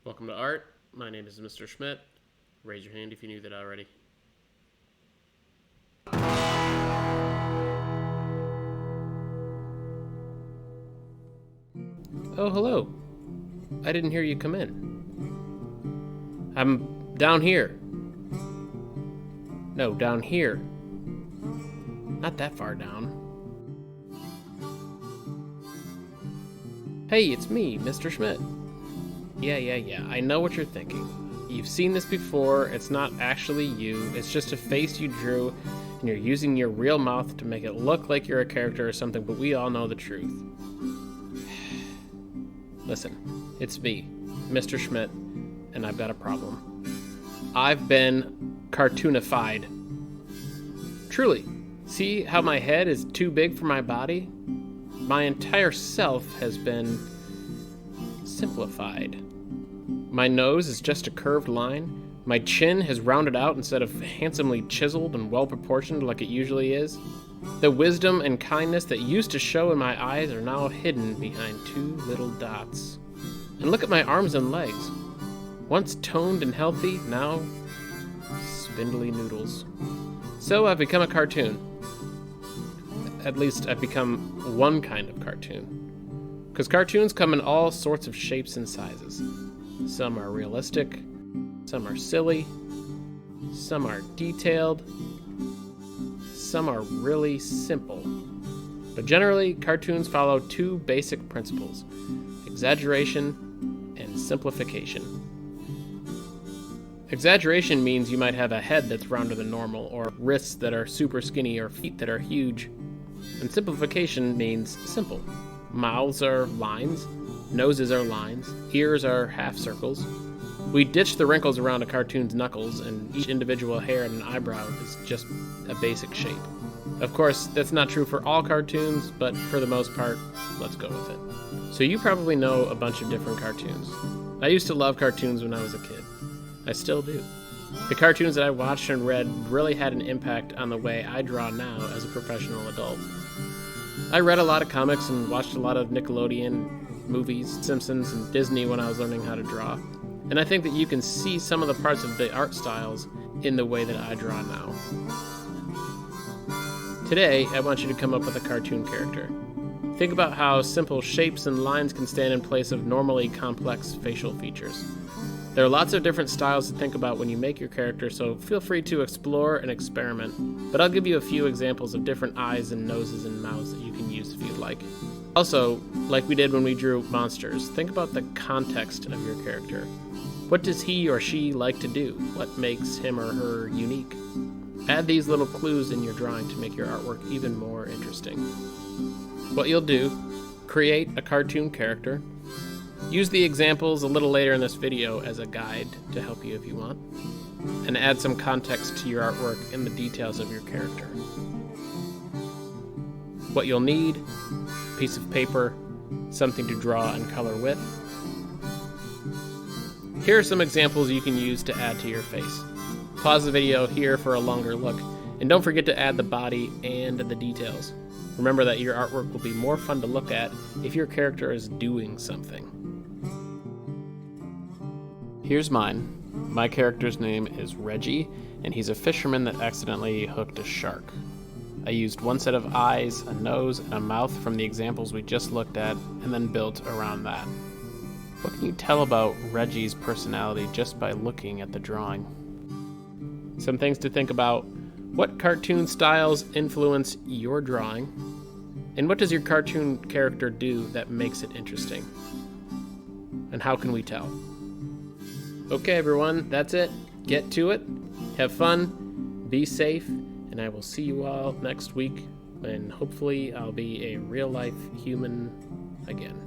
Welcome to Art. My name is Mr. Schmidt. Raise your hand if you knew that already. Oh, hello. I didn't hear you come in. I'm down here. No, down here. Not that far down. Hey, it's me, Mr. Schmidt. Yeah. I know what you're thinking. You've seen this before. It's not actually you. It's just a face you drew, and you're using your real mouth to make it look like you're a character or something, but we all know the truth. Listen, it's me, Mr. Schmidt, and I've got a problem. I've been cartoonified. Truly. See how my head is too big for my body? My entire self has been simplified. My nose is just a curved line. My chin has rounded out instead of handsomely chiseled and well-proportioned like it usually is. The wisdom and kindness that used to show in my eyes are now hidden behind two little dots. And look at my arms and legs. Once toned and healthy, now spindly noodles. So I've become a cartoon. At least I've become one kind of cartoon. Because cartoons come in all sorts of shapes and sizes. Some are realistic, some are silly, some are detailed, some are really simple. But generally, cartoons follow two basic principles: exaggeration and simplification. Exaggeration means you might have a head that's rounder than normal, or wrists that are super skinny, or feet that are huge. And simplification means simple. Mouths are lines, noses are lines, ears are half circles. We ditch the wrinkles around a cartoon's knuckles, and each individual hair and an eyebrow is just a basic shape. Of course, that's not true for all cartoons, but for the most part, let's go with it. So you probably know a bunch of different cartoons. I used to love cartoons when I was a kid. I still do. The cartoons that I watched and read really had an impact on the way I draw now as a professional adult. I read a lot of comics and watched a lot of Nickelodeon movies, Simpsons, and Disney when I was learning how to draw. And I think that you can see some of the parts of the art styles in the way that I draw now. Today, I want you to come up with a cartoon character. Think about how simple shapes and lines can stand in place of normally complex facial features. There are lots of different styles to think about when you make your character, so feel free to explore and experiment, but I'll give you a few examples of different eyes and noses and mouths that you can use if you'd like. Also, like we did when we drew monsters, think about the context of your character. What does he or she like to do? What makes him or her unique? Add these little clues in your drawing to make your artwork even more interesting. What you'll do, create a cartoon character. Use the examples a little later in this video as a guide to help you if you want, and add some context to your artwork and the details of your character. What you'll need: a piece of paper, something to draw and color with. Here are some examples you can use to add to your face. Pause the video here for a longer look, and don't forget to add the body and the details. Remember that your artwork will be more fun to look at if your character is doing something. Here's mine. My character's name is Reggie, and he's a fisherman that accidentally hooked a shark. I used one set of eyes, a nose, and a mouth from the examples we just looked at, and then built around that. What can you tell about Reggie's personality just by looking at the drawing? Some things to think about: what cartoon styles influence your drawing? And what does your cartoon character do that makes it interesting? And how can we tell? Okay, everyone, that's it. Get to it. Have fun. Be safe. And I will see you all next week. And hopefully I'll be a real-life human again.